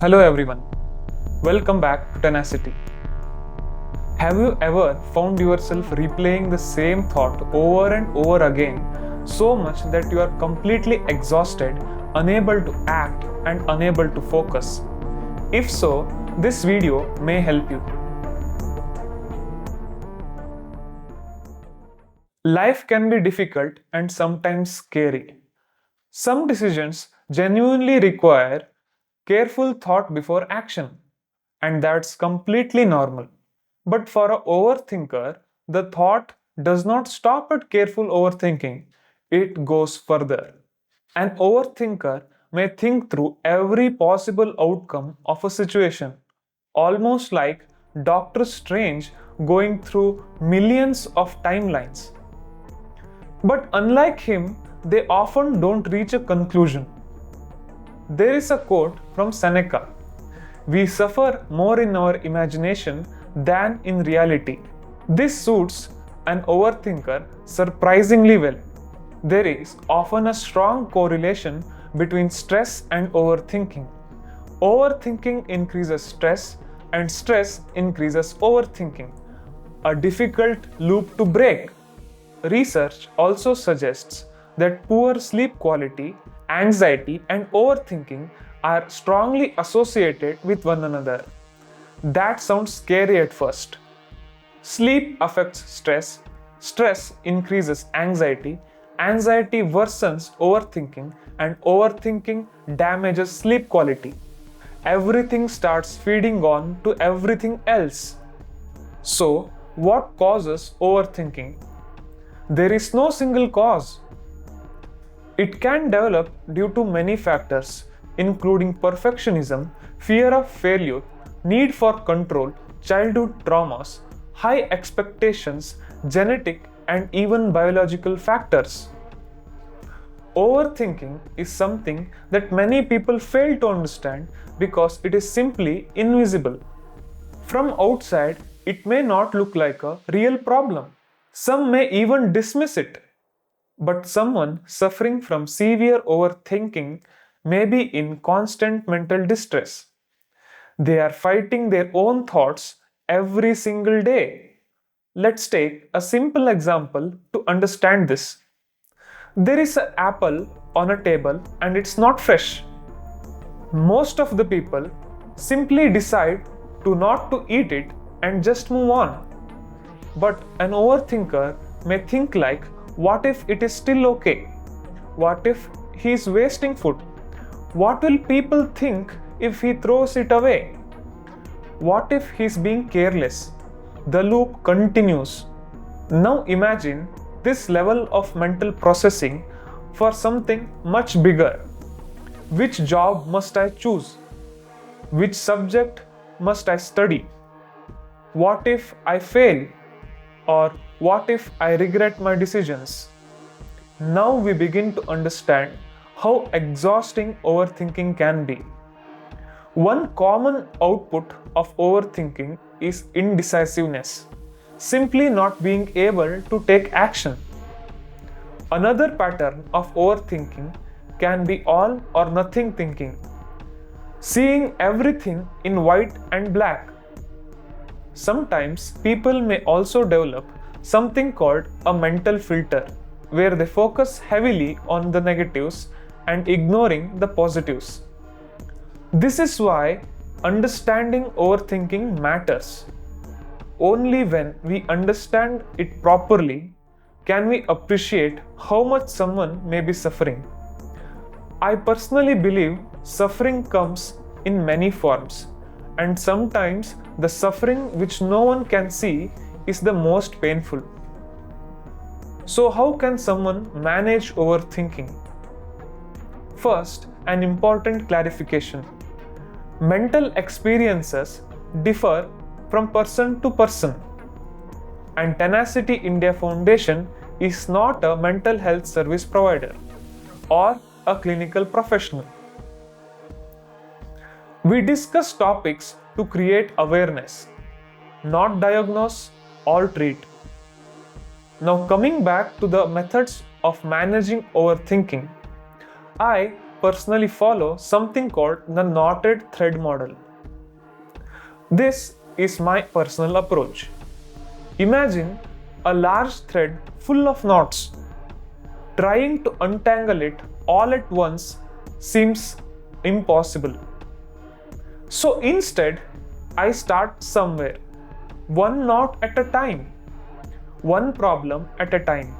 Hello everyone, welcome back to Tenacity. Have you ever found yourself replaying the same thought over and over again so much that you are completely exhausted, unable to act, and unable to focus? If so, this video may help you. Life can be difficult and sometimes scary. Some decisions genuinely require careful thought before action, and that's completely normal. But for an overthinker, the thought does not stop at careful overthinking, it goes further. An overthinker may think through every possible outcome of a situation, almost like Doctor Strange going through millions of timelines. But unlike him, they often don't reach a conclusion. There is a quote from Seneca: "We suffer more in our imagination than in reality." This suits an overthinker surprisingly well. There is often a strong correlation between stress and overthinking. Overthinking increases stress, and stress increases overthinking, a difficult loop to break. Research also suggests that poor sleep quality, anxiety, and overthinking are strongly associated with one another. That sounds scary at first. Sleep affects stress, stress increases anxiety, anxiety worsens overthinking, and overthinking damages sleep quality. Everything starts feeding on to everything else. So, what causes overthinking? There is no single cause. It can develop due to many factors, including perfectionism, fear of failure, need for control, childhood traumas, high expectations, genetic, and even biological factors. Overthinking is something that many people fail to understand because it is simply invisible. From outside, it may not look like a real problem. Some may even dismiss it. But someone suffering from severe overthinking may be in constant mental distress. They are fighting their own thoughts every single day. Let's take a simple example to understand this. There is an apple on a table and it's not fresh. Most of the people simply decide to not to eat it and just move on. But an overthinker may think like, what if it is still okay? What if he is wasting food? What will people think if he throws it away? What if he is being careless? The loop continues. Now imagine this level of mental processing for something much bigger. Which job must I choose? Which subject must I study? What if I fail? Or what if I regret my decisions? Now we begin to understand how exhausting overthinking can be. One common output of overthinking is indecisiveness, simply not being able to take action. Another pattern of overthinking can be all or nothing thinking, seeing everything in white and black. Sometimes people may also develop something called a mental filter, where they focus heavily on the negatives and ignoring the positives. This is why understanding overthinking matters. Only when we understand it properly can we appreciate how much someone may be suffering. I personally believe suffering comes in many forms, and sometimes the suffering which no one can see is the most painful. So, how can someone manage overthinking? First, an important clarification. Mental experiences differ from person to person, and Tenacity India Foundation is not a mental health service provider or a clinical professional. We discuss topics to create awareness, not diagnose or treat. Now, coming back to the methods of managing overthinking, I personally follow something called the knotted thread model. This is my personal approach. Imagine a large thread full of knots. Trying to untangle it all at once seems impossible. So instead, I start somewhere, one knot at a time, one problem at a time.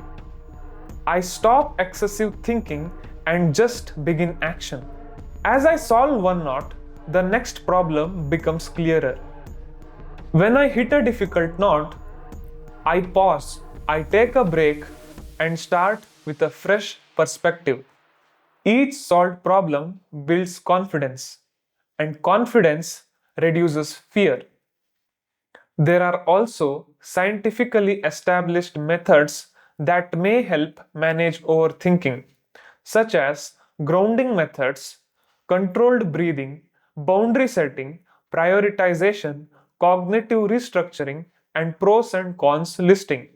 I stop excessive thinking and just begin action. As I solve one knot, the next problem becomes clearer. When I hit a difficult knot, I pause, I take a break, and start with a fresh perspective. Each solved problem builds confidence, and confidence reduces fear. There are also scientifically established methods that may help manage overthinking, such as grounding methods, controlled breathing, boundary setting, prioritization, cognitive restructuring, and pros and cons listing.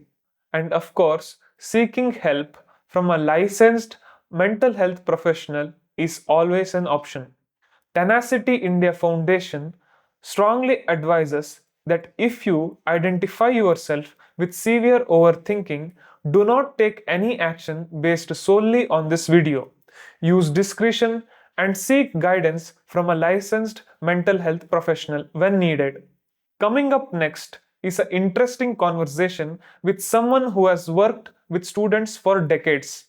And of course, seeking help from a licensed mental health professional is always an option. Tenacity India Foundation strongly advises that if you identify yourself with severe overthinking, do not take any action based solely on this video. Use discretion and seek guidance from a licensed mental health professional when needed. Coming up next is an interesting conversation with someone who has worked with students for decades.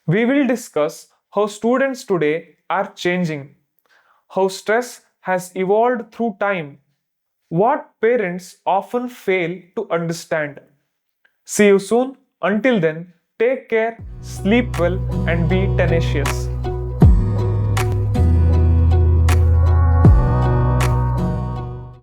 We will discuss how students today are changing, how stress has evolved through time, what parents often fail to understand. See you soon. Until then, take care, sleep well, and be tenacious.